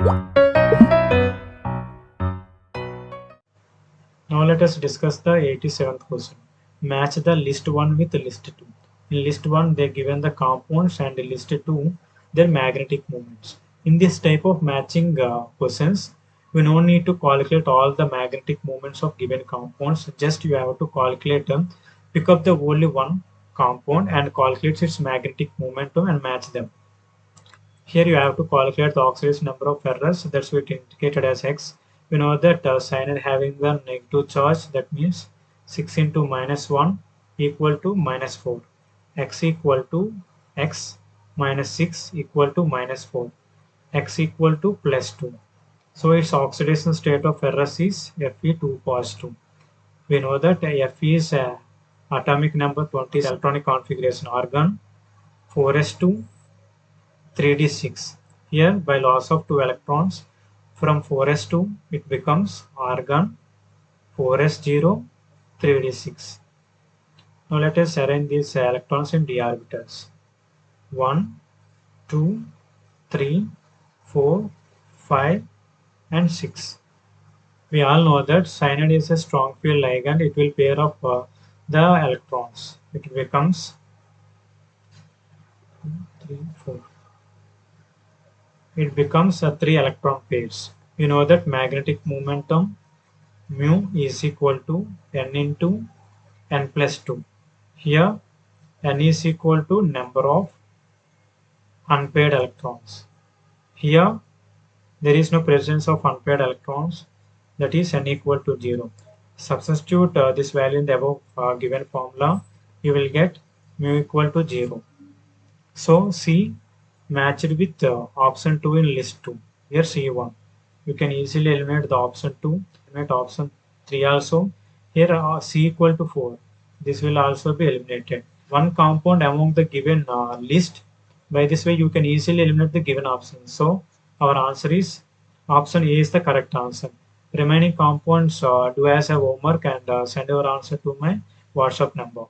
Now let us discuss the 87th question. Match the list 1 with list 2. In list 1 they given the compounds and in list 2 their magnetic moments. In this type of matching questions, we no need to calculate all the magnetic moments of given compounds. Just you have to calculate them, pick up the only one compound and calculate its magnetic momentum and match them. Here you have to calculate the oxidation number of ferrous, that's what indicated as X. We know that cyanide having the negative charge, that means 6 into minus 1 equal to minus 4. X equal to X minus 6 equal to minus 4. X equal to plus 2. So its oxidation state of ferrous is Fe2 positive. We know that Fe is atomic number 20 is electronic configuration argon 4s2 3d6. Here by loss of 2 electrons from 4s2 it becomes argon 4s0 3d6. Now let us arrange these electrons in d orbitals. 1, 2, 3, 4, 5 and 6. We all know that cyanide is a strong field ligand. It will pair up the electrons. It becomes 3, 4. It becomes a 3 electron pairs. You know that magnetic momentum mu is equal to n into n plus 2. Here n is equal to number of unpaired electrons. Here there is no presence of unpaired electrons, that is n equal to 0. Substitute this value in the above given formula, you will get mu equal to 0. So C matched with option 2 in list 2. Here C1. You can easily eliminate the option 2, eliminate option 3 also. Here C equal to 4. This will also be eliminated. One compound among the given list. By this way you can easily eliminate the given options. So our answer is option A is the correct answer. Remaining compounds do as a homework and send your answer to my WhatsApp number.